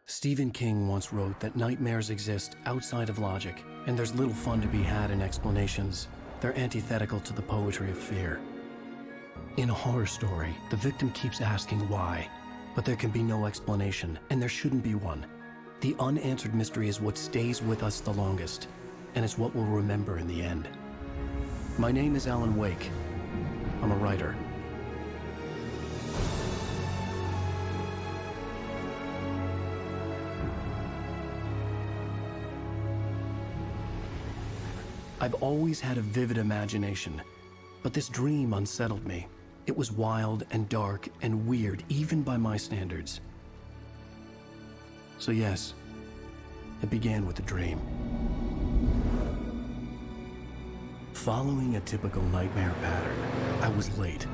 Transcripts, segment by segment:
Stephen King once wrote that nightmares exist outside of logic, and there's little fun to be had in explanations. They're antithetical to the poetry of fear. In a horror story, the victim keeps asking why, but there can be no explanation, and there shouldn't be one. The unanswered mystery is what stays with us the longest, and it's what we'll remember in the end. My name is Alan Wake. I'm a writer. I've always had a vivid imagination, but this dream unsettled me. It was wild and dark and weird, even by my standards. So yes, it began with a dream. Following a typical nightmare pattern, I was late,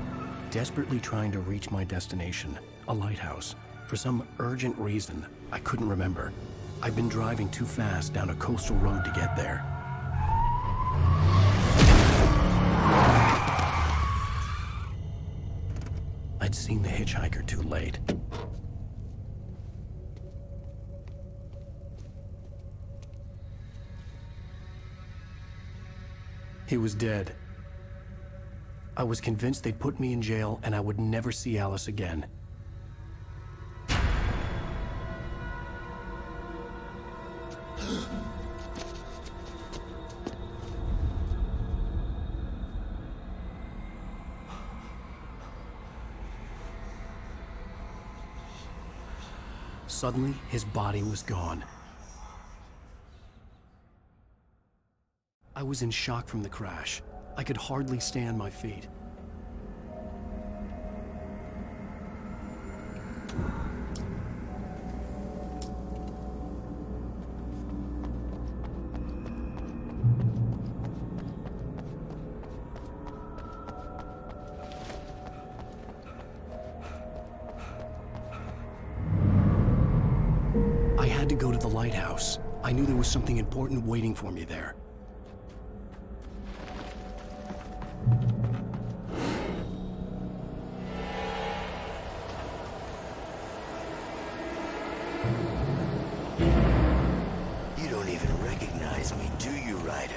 desperately trying to reach my destination, a lighthouse. For some urgent reason, I couldn't remember. I'd been driving too fast down a coastal road to get there. I'd seen the hitchhiker too late. He was dead. I was convinced they'd put me in jail and I would never see Alice again. Suddenly, his body was gone. I was in shock from the crash. I could hardly stand my feet. I had to go to the lighthouse. I knew there was something important waiting for me there. You don't even recognize me, do you, Ryder?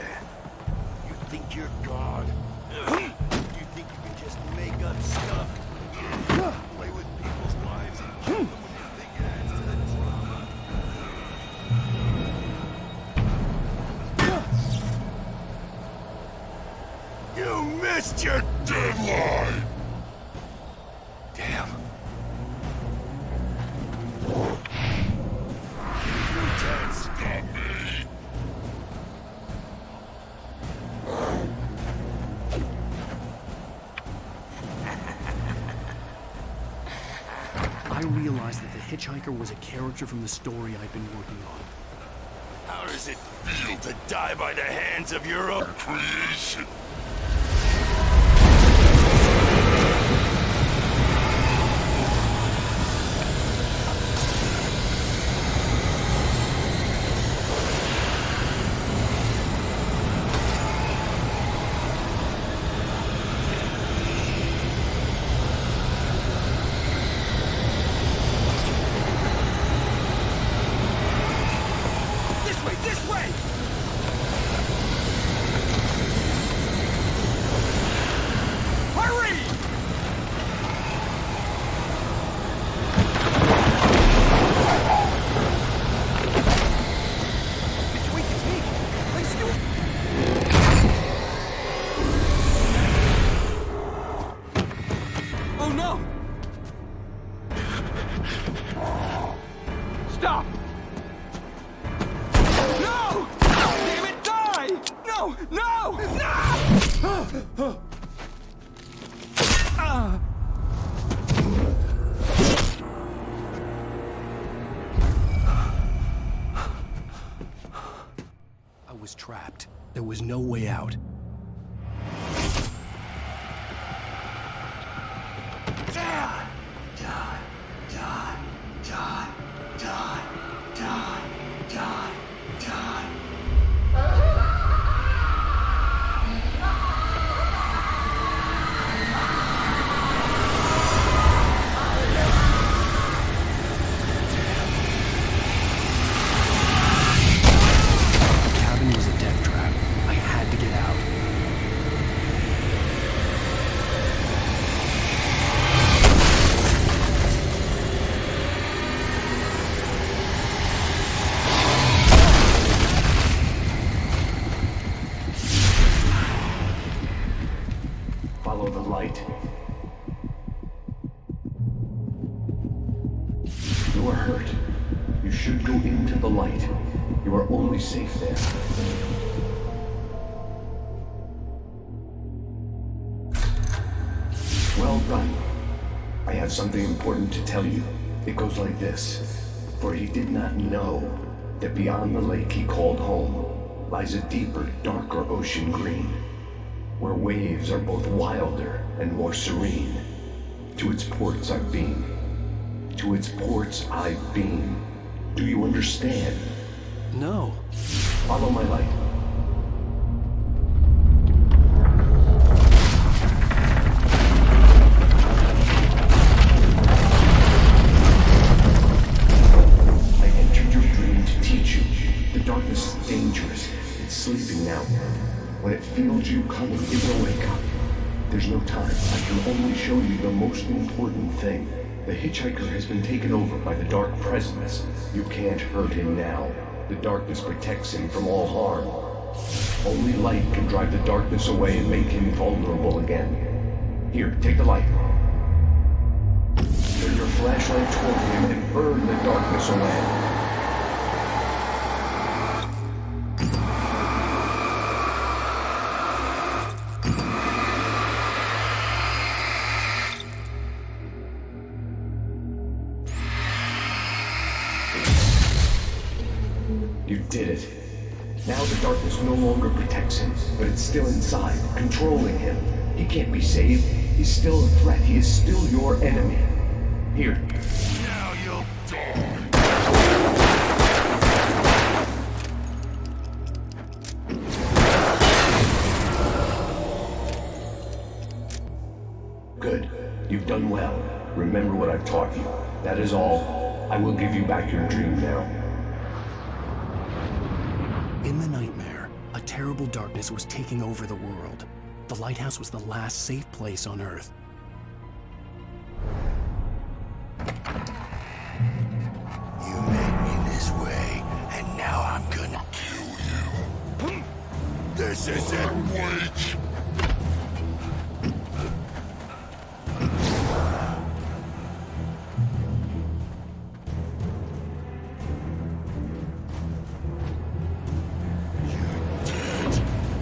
You think you're God? You think you can just make up stuff? Play with people's lives and kill them when you think it adds to the drama? You missed your deadline! Damn. You can't stop me! I realized that the hitchhiker was a character from the story I'd been working on. How does it feel to die by the hands of your own creation? This way! Hurry! Mr. Weak, it's me. Let's do it. Oh no! Stop! No! Damn it, die! No! No! No! I was trapped. There was no way out. Die! Die! Die! Die! Die! Die! Die! Die! follow the light. You are hurt. You should go into the light. You are only safe there. Well done. I have something important to tell you. It goes like this. For he did not know that beyond the lake he called home lies a deeper, darker ocean green, where waves are both wilder and more serene. To its ports I've been. To its ports I've been. Do you understand? No. Follow my light. I entered your dream to teach you. The darkness is dangerous. It's sleeping now. When it feels you coming, it will wake up. There's no time. I can only show you the most important thing. The hitchhiker has been taken over by the dark presence. You can't hurt him now. The darkness protects him from all harm. Only light can drive the darkness away and make him vulnerable again. Here, take the light. Turn your flashlight toward him and burn the darkness away. You did it. Now the darkness no longer protects him, but it's still inside, controlling him. He can't be saved. He's still a threat. He is still your enemy. Here. Now you'll die. Good. You've done well. Remember what I've taught you. That is all. I will give you back your dream now. In the nightmare, a terrible darkness was taking over the world. The lighthouse was the last safe place on Earth. You made me this way, and now I'm gonna kill you. This isn't wage.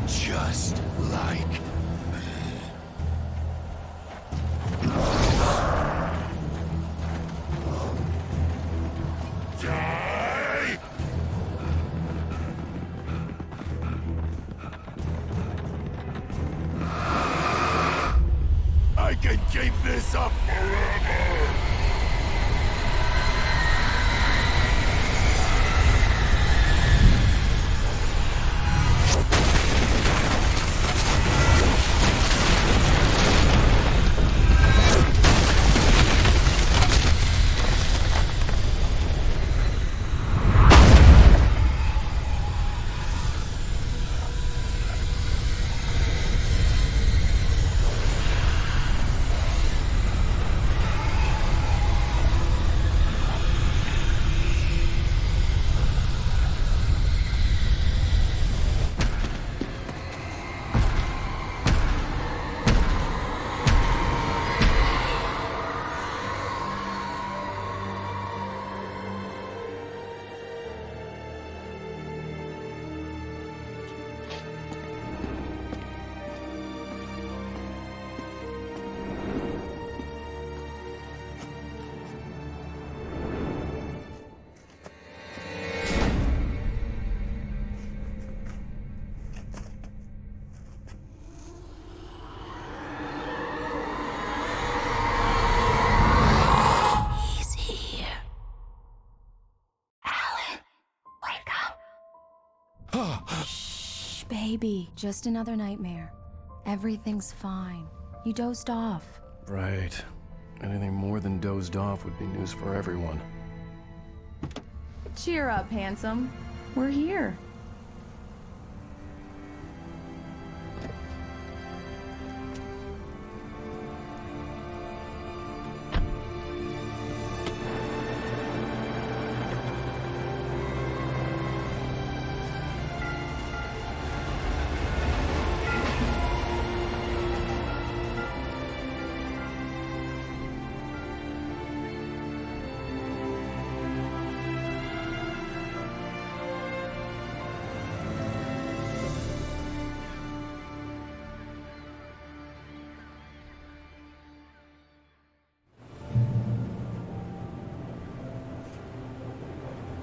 Just like me. Die! I can keep this up forever! Shh, baby. Just another nightmare. Everything's fine. You dozed off. Right. Anything more than dozed off would be news for everyone. Cheer up, handsome. We're here.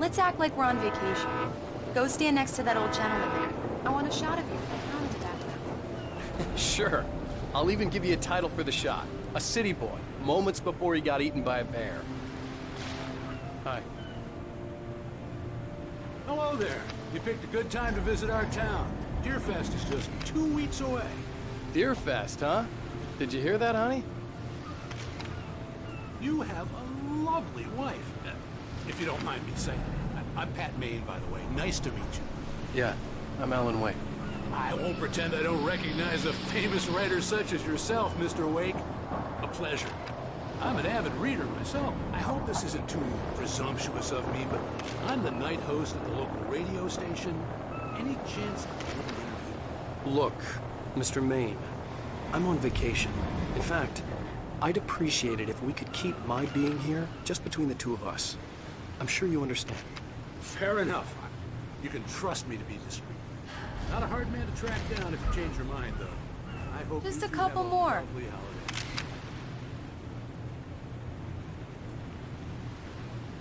Let's act like we're on vacation. Go stand next to that old gentleman there. I want a shot of you with the town in the background. Sure. I'll even give you a title for the shot. A city boy, moments before he got eaten by a bear. Hi. Hello there. You picked a good time to visit our town. Deerfest is just 2 weeks away. Deerfest, huh? Did you hear that, honey? You have a lovely wife. If you don't mind me saying. I'm Pat Maine, by the way. Nice to meet you. Yeah, I'm Alan Wake. I won't pretend I don't recognize a famous writer such as yourself, Mr. Wake. A pleasure. I'm an avid reader myself. I hope this isn't too presumptuous of me, but I'm the night host at the local radio station. Any chance I can give an interview? Look, Mr. Maine, I'm on vacation. In fact, I'd appreciate it if we could keep my being here just between the two of us. I'm sure you understand. Fair enough. You can trust me to be discreet. Not a hard man to track down if you change your mind, though. I hope Just you a two couple have more. lovely holiday.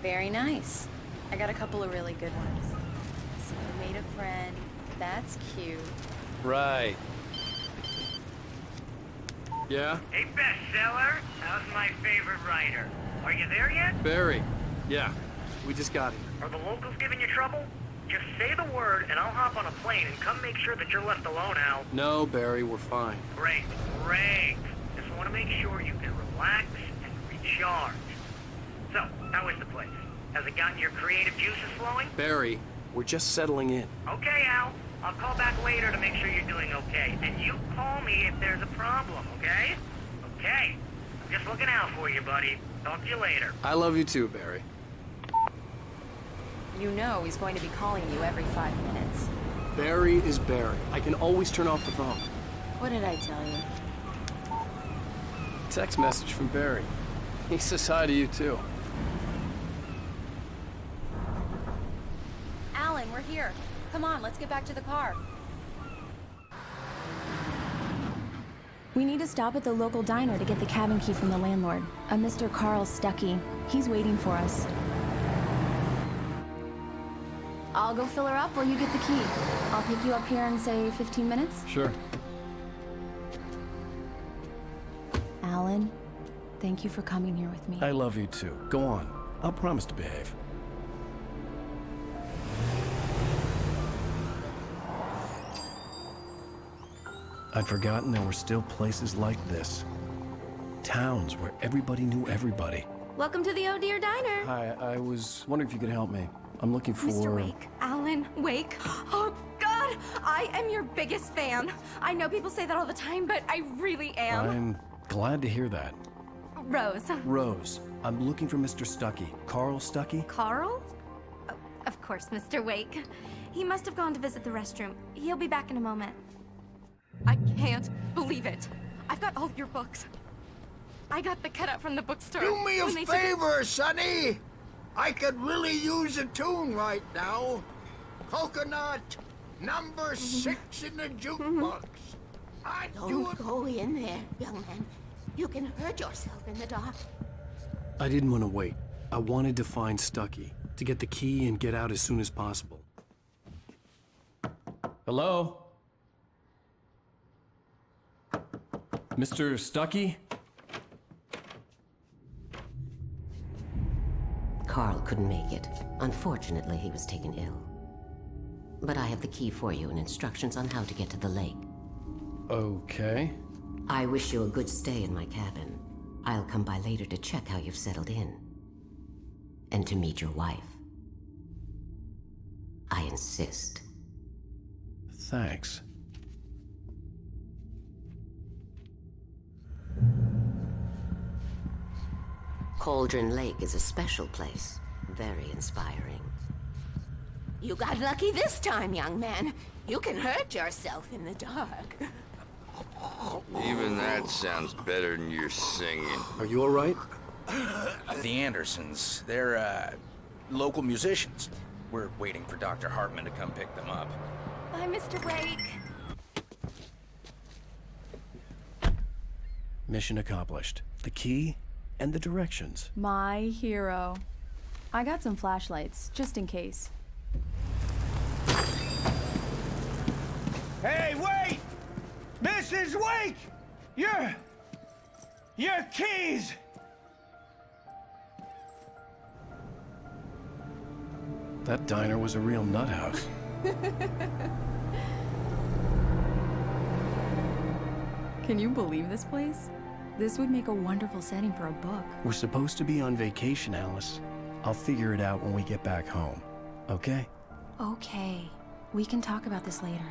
Very nice. I got a couple of really good ones. So I made a friend. That's cute. Right. Yeah? Hey, bestseller, how's my favorite writer? Are you there yet? Barry. Yeah, we just got here. Are the locals giving you trouble? Just say the word and I'll hop on a plane and come make sure that you're left alone, Al. No, Barry, we're fine. Great, great. Just want to make sure you can relax and recharge. So, how is the place? Has it gotten your creative juices flowing? Barry, we're just settling in. Okay, Al. I'll call back later to make sure you're doing okay. And you call me if there's a problem, okay? Okay. I'm just looking out for you, buddy. Talk to you later. I love you too, Barry. You know he's going to be calling you every 5 minutes. Barry is Barry. I can always turn off the phone. What did I tell you? Text message from Barry. He says hi to you too. Alan, we're here. Come on, let's get back to the car. We need to stop at the local diner to get the cabin key from the landlord, a Mr. Carl Stucky. He's waiting for us. I'll go fill her up while you get the key. I'll pick you up here in, say, 15 minutes? Sure. Alan, thank you for coming here with me. I love you too. Go on. I'll promise to behave. I'd forgotten there were still places like this. Towns where everybody knew everybody. Welcome to the Oh Dear Diner. Hi, I was wondering if you could help me. I'm looking for... Mr. Wake. Alan Wake. Oh, God! I am your biggest fan. I know people say that all the time, but I really am. I'm glad to hear that. Rose. Rose, I'm looking for Mr. Stucky. Carl Stucky? Carl? Oh, of course, Mr. Wake. He must have gone to visit the restroom. He'll be back in a moment. I can't believe it. I've got all your books. I got the cutout from the bookstore. Do me a when they took it- favor, Sonny. I could really use a tune right now. Coconut, number 6 in the jukebox. I'd do Don't it. go in there, young man. You can hurt yourself in the dark. I didn't want to wait. I wanted to find Stucky, to get the key and get out as soon as possible. Hello? Mr. Stucky? Carl couldn't make it. Unfortunately, he was taken ill. But I have the key for you and instructions on how to get to the lake. Okay. I wish you a good stay in my cabin. I'll come by later to check how you've settled in. And to meet your wife. I insist. Thanks. Cauldron Lake is a special place. Very inspiring. You got lucky this time, young man. You can hurt yourself in the dark. Even that sounds better than your singing. Are you all right? The Andersons, they're, local musicians. We're waiting for Dr. Hartman to come pick them up. Bye, Mr. Wake. Mission accomplished. The key and the directions. My hero. I got some flashlights, just in case. Hey, wait! Mrs. Wake! Your keys! That diner was a real nut house. Can you believe this place? This would make a wonderful setting for a book. We're supposed to be on vacation, Alice. I'll figure it out when we get back home, okay? Okay. We can talk about this later.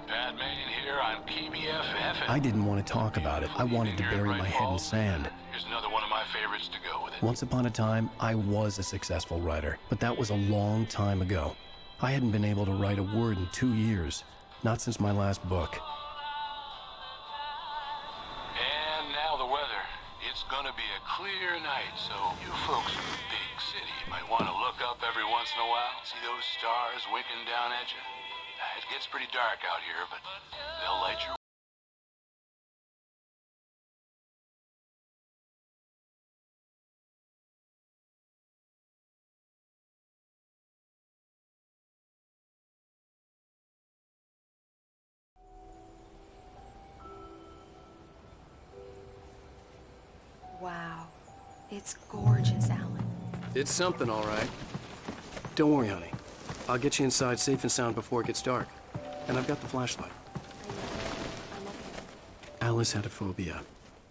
Batman here on PBFF. I didn't want to talk about it. I wanted to bury my head in sand. Here's another one of my favorites to go with it. Once upon a time, I was a successful writer, but that was a long time ago. I hadn't been able to write a word in 2 years, not since my last book. And now the weather. It's gonna be a clear night, so you folks in the big city might want to look up every once in a while, see those stars winking down at you. It gets pretty dark out here, but they'll light your... Wow. It's gorgeous, Alan. It's something, all right. Don't worry, honey. I'll get you inside safe and sound before it gets dark. And I've got the flashlight. Alice had a phobia.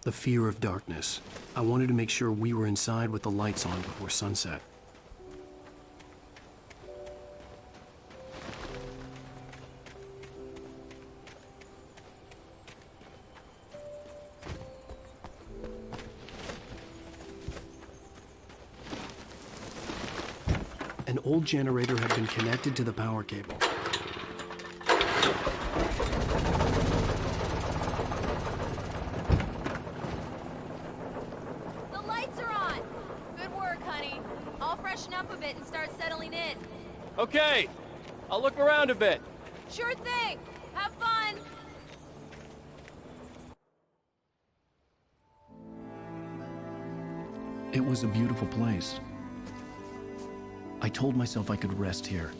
The fear of darkness. I wanted to make sure we were inside with the lights on before sunset. An old generator had been connected to the power cable. The lights are on! Good work, honey. I'll freshen up a bit and start settling in. Okay, I'll look around a bit. Sure thing! Have fun! It was a beautiful place. I told myself I could rest here,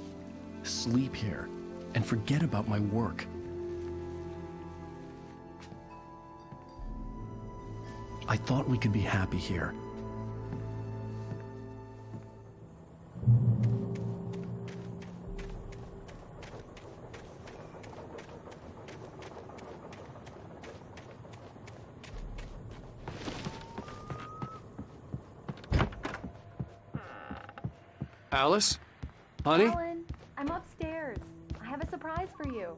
sleep here, and forget about my work. I thought we could be happy here. Alice? Honey? Alan, I'm upstairs. I have a surprise for you.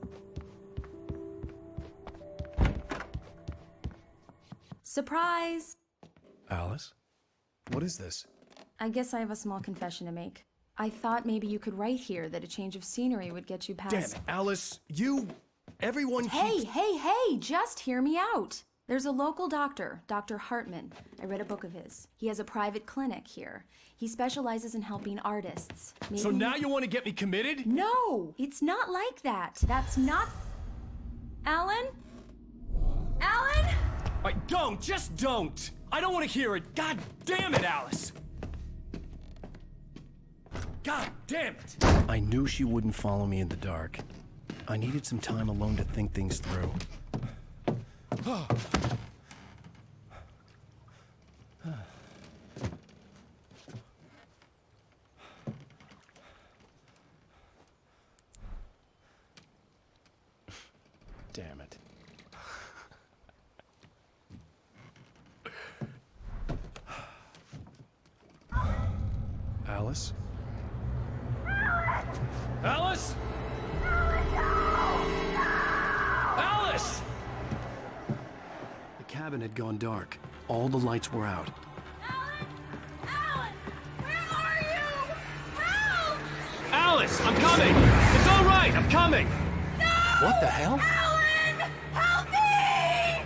Surprise! Alice? What is this? I guess I have a small confession to make. I thought maybe you could write here that a change of scenery would get you past... Damn it, Alice! Everyone Hey, hey, just hear me out! There's a local doctor, Dr. Hartman. I read a book of his. He has a private clinic here. He specializes in helping artists. Maybe... So now you want to get me committed? No! It's not like that. That's not... Alan? Alan? Just don't! I don't want to hear it! God damn it, Alice! God damn it! I knew she wouldn't follow me in the dark. I needed some time alone to think things through. Damn it. Alice? Alice? Alice! The cabin had gone dark. All the lights were out. Alan! Where are you? Help! Alice, I'm coming! It's all right, I'm coming! What the hell? Alan! Help me!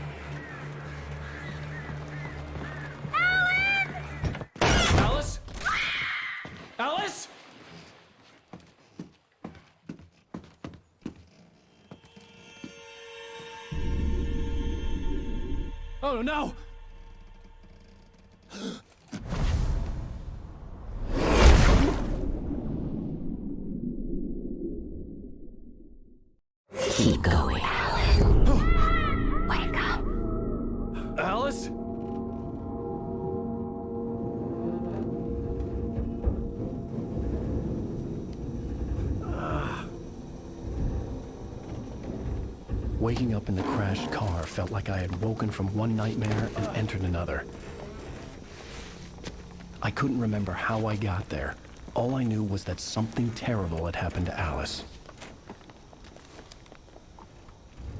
Alan! Alice? Alice? Oh no! Keep going. Wake up. Alice? Waking up in the crashed car felt like I had woken from one nightmare and entered another. I couldn't remember how I got there. All I knew was that something terrible had happened to Alice.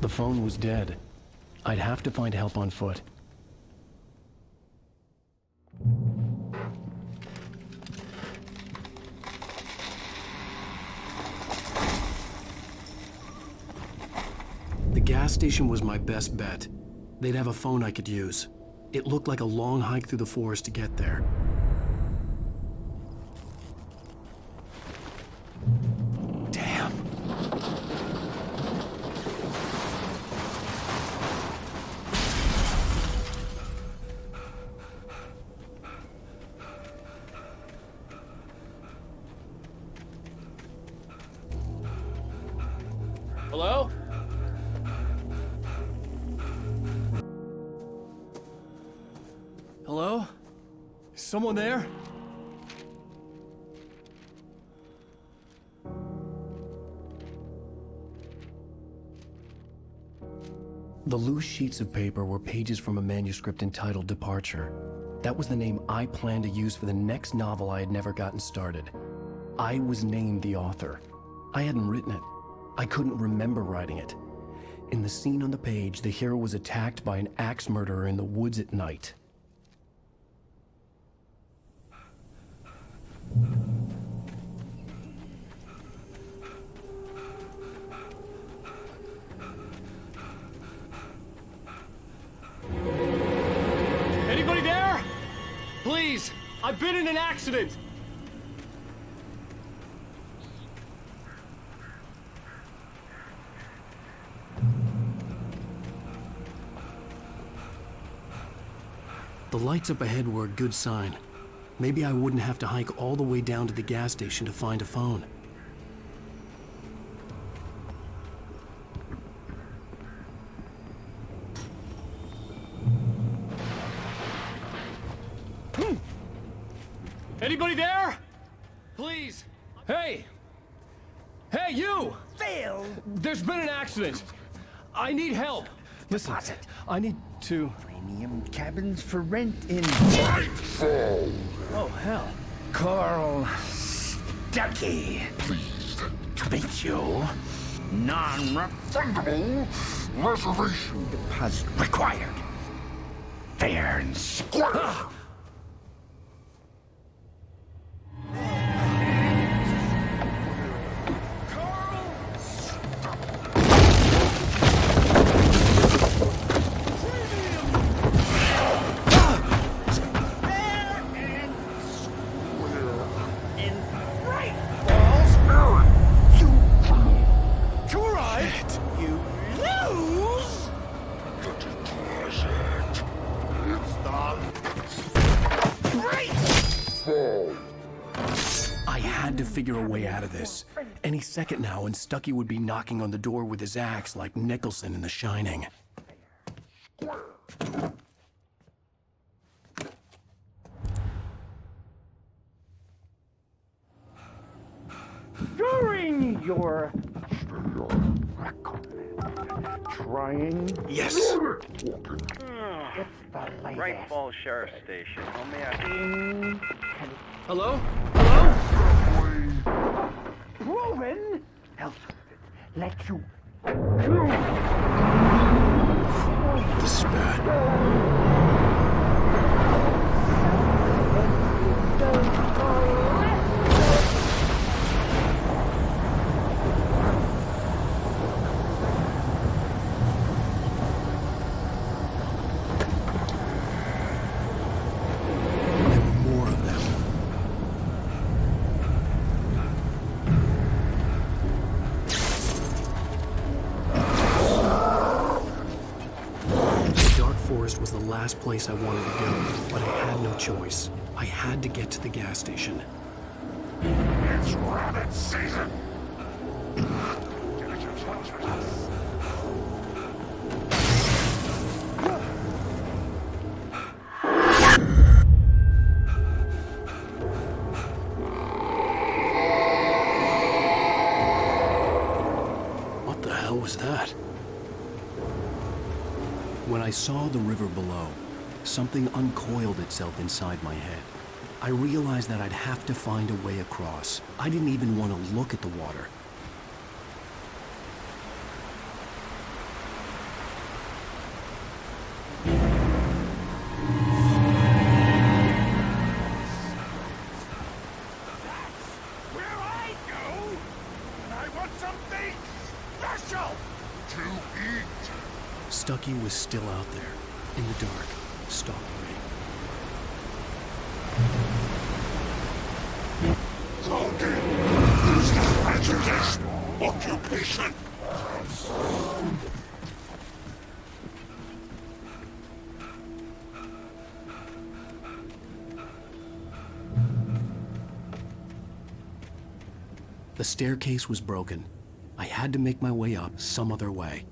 The phone was dead. I'd have to find help on foot. The gas station was my best bet. They'd have a phone I could use. It looked like a long hike through the forest to get there. Damn. Hello? Hello? Is someone there? The loose sheets of paper were pages from a manuscript entitled Departure. That was the name I planned to use for the next novel I had never gotten started. I was named the author. I hadn't written it. I couldn't remember writing it. In the scene on the page, the hero was attacked by an axe murderer in the woods at night. Anybody there? Please, I've been in an accident. The lights up ahead were a good sign. Maybe I wouldn't have to hike all the way down to the gas station to find a phone. Anybody there? Please. Hey! Hey, you! Phil! There's been an accident. I need help. Listen, I need to... Premium cabins for rent in... Oh, hell. Carl Stucky. Pleased To meet you. Non-refundable reservation deposit required. Fair and square. I had to figure a way out of this. Any second now, and Stucky would be knocking on the door with his axe like Nicholson in The Shining. During your trying. Yes. It's the latest. Great Falls Sheriff Station. How may I... Hello? Hello? Proven. Else let you. This is bad. Was the last place I wanted to go, but I had no choice. I had to get to the gas station. It's rabbit season. hell was that? When I saw the river below, something uncoiled itself inside my head. I realized that I'd have to find a way across. I didn't even want to look at the water. Stucky was still out there, in the dark, stalking me. Who's the hazardous occupation? The staircase was broken. I had to make my way up some other way.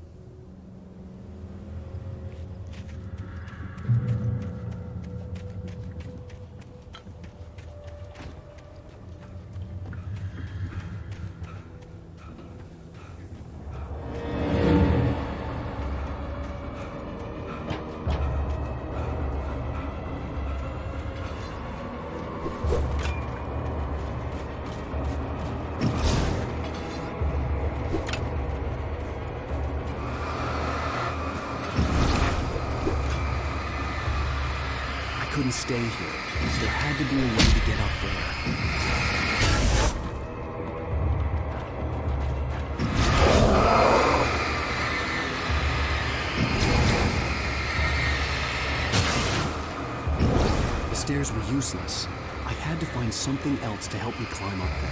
I couldn't stay here. There had to be a way to get up there. The stairs were useless. I had to find something else to help me climb up there.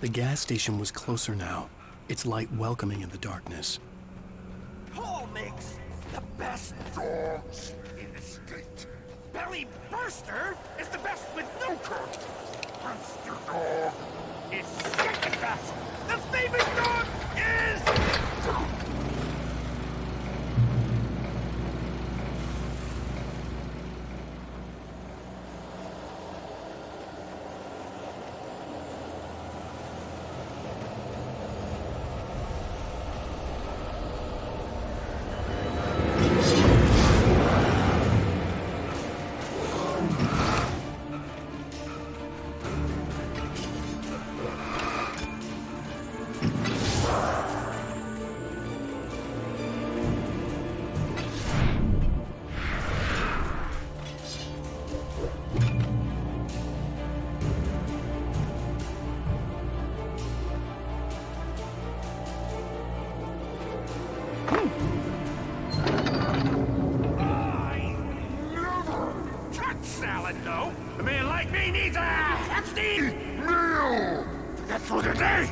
The gas station was closer now, its light welcoming in the darkness. Paul makes the best dogs in the state. Belly Burster is the best with no coat. Monster Dog is second best. The famous dog is... salad, no. A man like me needs a hefty meal. That's for the day.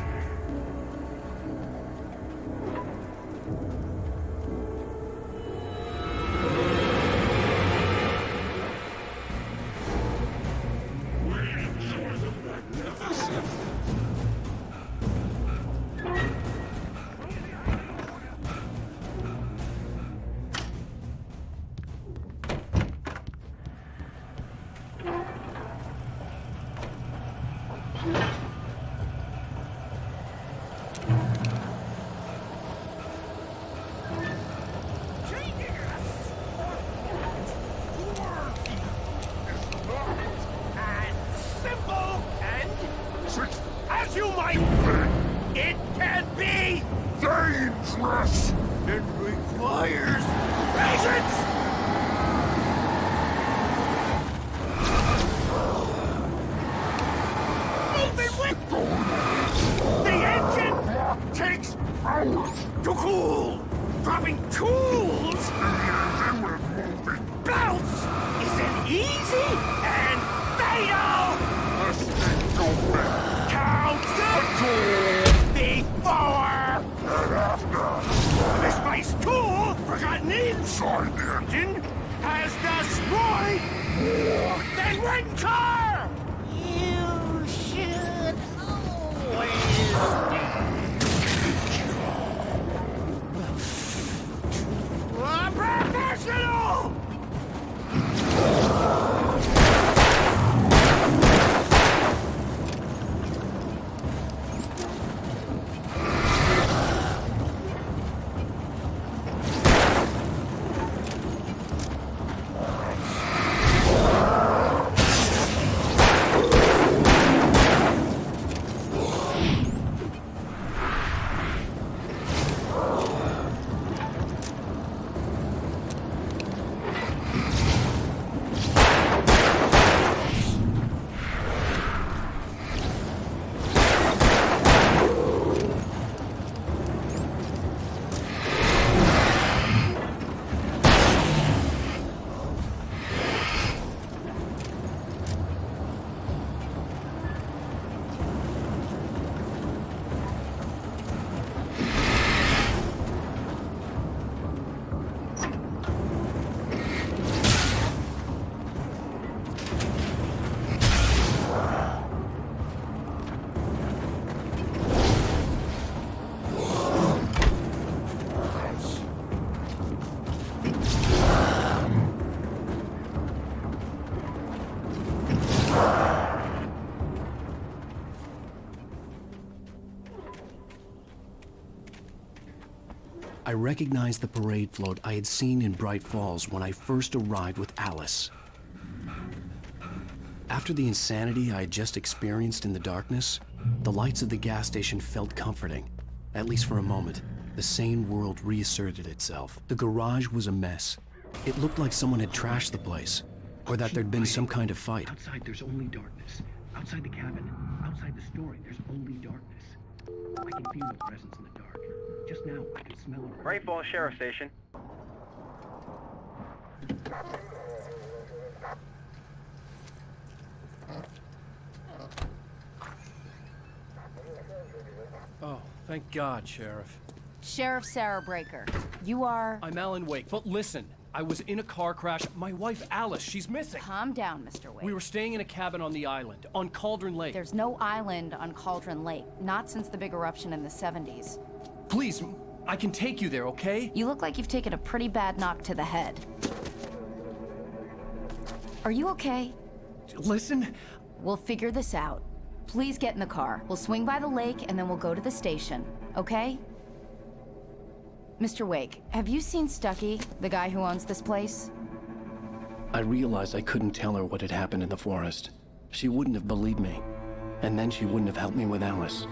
As you might think, it can be dangerous. It requires patience. Moving with the engine takes hours to cool. Dropping tools bounce isn't easy and fatal. Count before and after. This space tool forgotten inside the engine has destroyed more than one car. You should always be a professional. I recognized the parade float I had seen in Bright Falls when I first arrived with Alice. After the insanity I had just experienced in the darkness, the lights of the gas station felt comforting, at least for a moment. The sane world reasserted itself. The garage was a mess. It looked like someone had trashed the place, or that there'd been some kind of fight. Outside, there's only darkness. Outside the cabin, outside the story, there's only darkness. I can feel the presence in the dark. Just now, I can smell it. Bright Falls Sheriff Station. Oh, thank God, Sheriff. Sheriff Sarah Breaker. You are... I'm Alan Wake, but listen. I was in a car crash. My wife, Alice, she's missing. Calm down, Mr. Wake. We were staying in a cabin on the island, on Cauldron Lake. There's no island on Cauldron Lake. Not since the big eruption in the 70s. Please, I can take you there, okay? You look like you've taken a pretty bad knock to the head. Are you okay? Listen. We'll figure this out. Please get in the car. We'll swing by the lake and then we'll go to the station, okay? Mr. Wake, have you seen Stucky, the guy who owns this place? I realized I couldn't tell her what had happened in the forest. She wouldn't have believed me. And then she wouldn't have helped me with Alice.